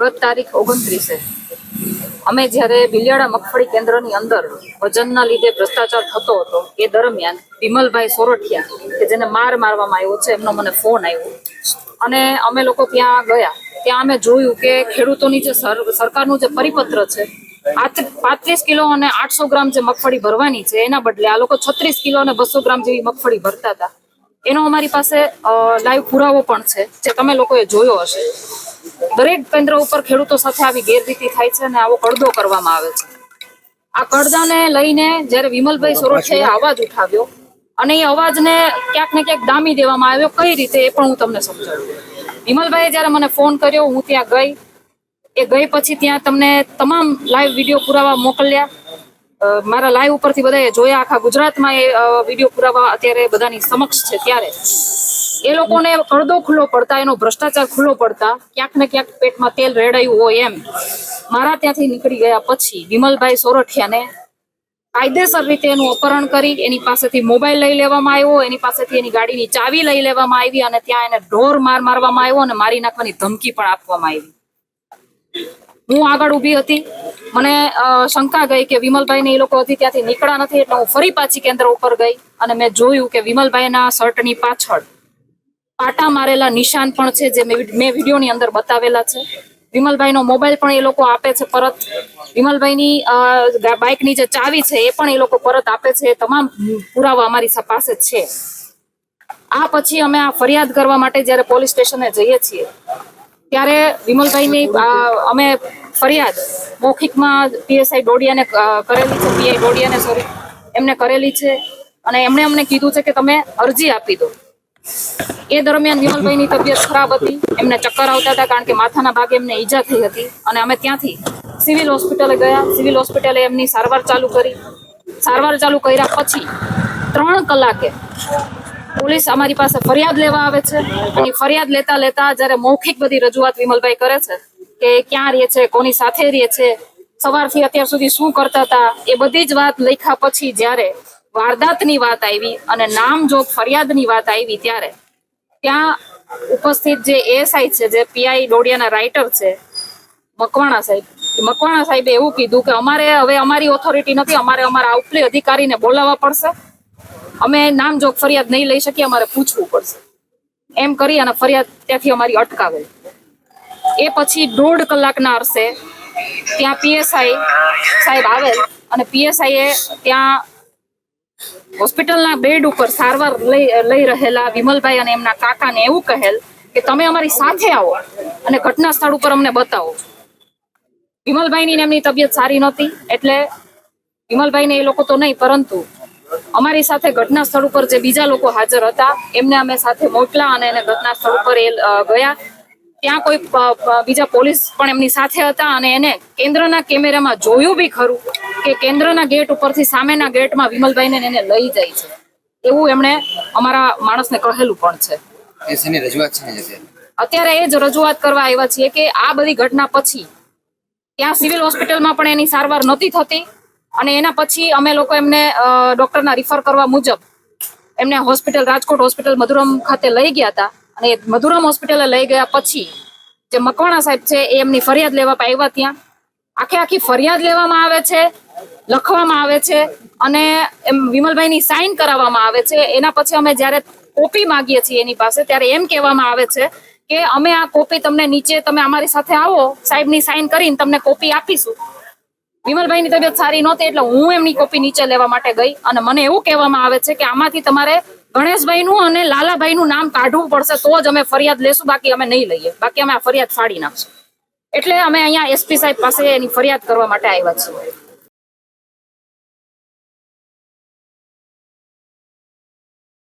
ગત તારીખ 29 અમે જ્યારે બિલિયાળા મગફળી કેન્દ્રની અંદર વજનના લીધે ભ્રષ્ટાચાર થતો હતો એ દરમિયાન વિમલભાઈ સોરઠિયા કે જેને મારવામાં આવ્યો છે એમનો મને ફોન આવ્યો અને અમે લોકો ત્યાં ગયા. ત્યાં અમે જોયું કે ખેડૂતોની જે સરકારનું જે પરિપત્ર છે 35 કિલો અને 800 ગ્રામ જે મગફળી ભરવાની છે એના બદલે આ લોકો 36 કિલો અને 200 ગ્રામ જેવી મગફળી ભરતા હતા. એનો અમારી પાસે લાઈવ પુરાવો પણ છે જે તમે લોકોએ જોયો હશે. દરેક કેન્દ્ર ઉપર ખેડૂતો સાથે આવી ગેરરીતિ થાય છે અને આવો કડદો કરવામાં આવે છે. આ કડદાને લઈને જ્યારે વિમલભાઈ સોરઠિયાએ અવાજ ઉઠાવ્યો અને એ અવાજને ક્યાંક ને ક્યાંક દામી દેવામાં આવ્યો. કઈ રીતે એ પણ હું તમને સમજાવું. વિમલભાઈએ જ્યારે મને ફોન કર્યો હું ત્યાં ગઈ. એ ગઈ પછી ત્યાં તમને તમામ લાઈવ વિડીયો પુરાવા મોકલ્યા. મારા લાઈવ ઉપરથી બધાએ જોયા. આખા ગુજરાતમાં એ વિડીયો પુરાવા અત્યારે બધાની સમક્ષ છે. ત્યારે એ લોકોને કડદો ખુલ્લો પડતા, એનો ભ્રષ્ટાચાર ખુલ્લો પડતા ક્યાંક ને ક્યાંક પેટમાં તેલ રેડાયું હોય એમ મારા ત્યાંથી નીકળી ગયા પછી વિમલભાઈ સોરઠિયાને કાયદેસર રીતે એનું અપહરણ કરી એની પાસેથી મોબાઈલ લઈ લેવામાં આવ્યો, એની પાસેથી એની ગાડીની ચાવી લઈ લેવામાં આવી અને ત્યાં એને ઢોર મારવામાં આવ્યો અને મારી નાખવાની ધમકી પણ આપવામાં આવી. હું આગળ ઊભી હતી. મને શંકા ગઈ કે વિમલભાઈને એ લોકો હજી ત્યાંથી નીકળ્યા નથી એટલે હું ફરી પાછી કેન્દ્ર ઉપર ગઈ અને મેં જોયું કે વિમલભાઈના શર્ટની પાછળ પાટા મારેલા નિશાન પણ છે જે મેં વિડીયોની અંદર બતાવેલા છે. વિમલભાઈનો મોબાઈલ પણ એ લોકો આપે છે પરત. વિમલભાઈની બાઇકની જે ચાવી છે એ પણ એ લોકો પરત આપે છે. એ તમામ પુરાવા અમારી પાસે છે. આ પછી અમે આ ફરિયાદ કરવા માટે જ્યારે પોલીસ સ્ટેશને જઈએ છીએ ત્યારે વિમલભાઈની અમે ફરિયાદ મૌખિકમાં પીએસઆઈ ડોડિયાને કરેલી છે, પીઆઈ ડોડિયાને સોરી એમને કરેલી છે અને એમણે અમને કીધું છે કે તમે અરજી આપી દો. એ દરમિયાન વિમલભાઈની તબિયત ખરાબ હતી. એમને ચક્કર આવતા હતા કારણ કે માથાના ભાગે એમને ઈજા થઈ હતી અને અમે ત્યાંથી સિવિલ હોસ્પિટલે ગયા. સિવિલ હોસ્પિટલે એમની સારવાર ચાલુ કરી. સારવાર ચાલુ કર્યા પછી 3 કલાકે પોલીસ અમારી પાસે ફરિયાદ લેવા આવે છે અને ફરિયાદ લેતા લેતા જ્યારે મૌખિક બધી રજૂઆત વિમલભાઈ કરે છે કે ક્યાં રહે છે, કોની સાથે રહે છે, સવારથી અત્યાર સુધી શું કરતા હતા, એ બધી જ વાત લખ્યા પછી જ્યારે વારદાતની વાત આવી અને નામજોગ ફરિયાદની વાત આવી ત્યારે ત્યાં ઉપસ્થિત જે એએસઆઈ છે, જે પીઆઈ ડોડિયાના રાઇટર છે મકવાણા સાહેબે એવું કીધું કે અમારે હવે અમારી ઓથોરિટી નથી, અમારે અમારા ઉપલે અધિકારીને બોલાવવા પડશે, અમે નામજોગ ફરિયાદ નહીં લઈ શકીએ, અમારે પૂછવું પડશે એમ કરી અને ફરિયાદ ત્યાંથી અમારી અટકાવેલ. એ પછી 1.5 કલાકના અરસે ત્યાં પીએસઆઈ સાહેબ આવેલ અને પીએસઆઈએ ત્યાં હોસ્પિટલના બેડ ઉપર સારવાર લઈ રહેલા વિમલભાઈ અને એમના કાકાને એવું કહેલ કે તમે અમારી સાથે આવો અને ઘટના સ્થળ ઉપર અમને બતાવો. વિમલભાઈની એમની તબિયત સારી નહોતી એટલે વિમલભાઈને એ લોકો તો નહીં પરંતુ અમારી સાથે ઘટના સ્થળ ઉપર જે બીજા લોકો હાજર હતા એમને અમે સાથે મોકલા અને એને ઘટના સ્થળ ઉપર ગયા. ત્યાં કોઈ બીજા પોલીસ પણ એમની સાથે હતા અને એને કેન્દ્રના કેમેરામાં જોયું બી ખરું કે કેન્દ્રના ગેટ ઉપરથી સામેના ગેટમાં વિમલભાઈને એને લઈ જાય છે એવું એમણે અમારા માણસને કહેલું પણ છે. અત્યારે એ જ રજૂઆત કરવા આવ્યા છીએ કે આ બધી ઘટના પછી ત્યાં સિવિલ હોસ્પિટલમાં પણ એની સારવાર નહોતી થતી અને એના પછી અમે લોકો એમને ડોક્ટરના રિફર કરવા મુજબ એમને હોસ્પિટલ રાજકોટ હોસ્પિટલ મધુરમ ખાતે લઈ ગયા હતા અને મધુરમ હોસ્પિટલે લઈ ગયા પછી જે મકવાણા સાહેબ છે એ એમની ફરિયાદ લેવા આવ્યા. ત્યાં આખી ફરિયાદ લેવામાં આવે છે, લખવામાં આવે છે અને એમ વિમલભાઈની સાઇન કરાવવામાં આવે છે. એના પછી અમે જ્યારે કોપી માંગીએ છીએ એની પાસે ત્યારે એમ કહેવામાં આવે છે કે અમે આ કોપી તમને નીચે તમે અમારી સાથે આવો સાહેબની સાઇન કરીને તમને કોપી આપીશું. વિમલભાઈની તબિયત સારી નહોતી એટલે હું એમની કોપી નીચે લેવા માટે ગઈ અને મને એવું કહેવામાં આવે છે કે આમાંથી તમારે ગણેશભાઈનું અને લાલાભાઈનું નામ કાઢવું પડશે તો જ અમે ફરિયાદ લેશું, બાકી અમે નહીં લઈએ, બાકી અમે આ ફરિયાદ ફાડી નાખશું. એટલે અમે અહીંયા એસપી સાહેબ પાસે એની ફરિયાદ કરવા માટે આવ્યા છીએ.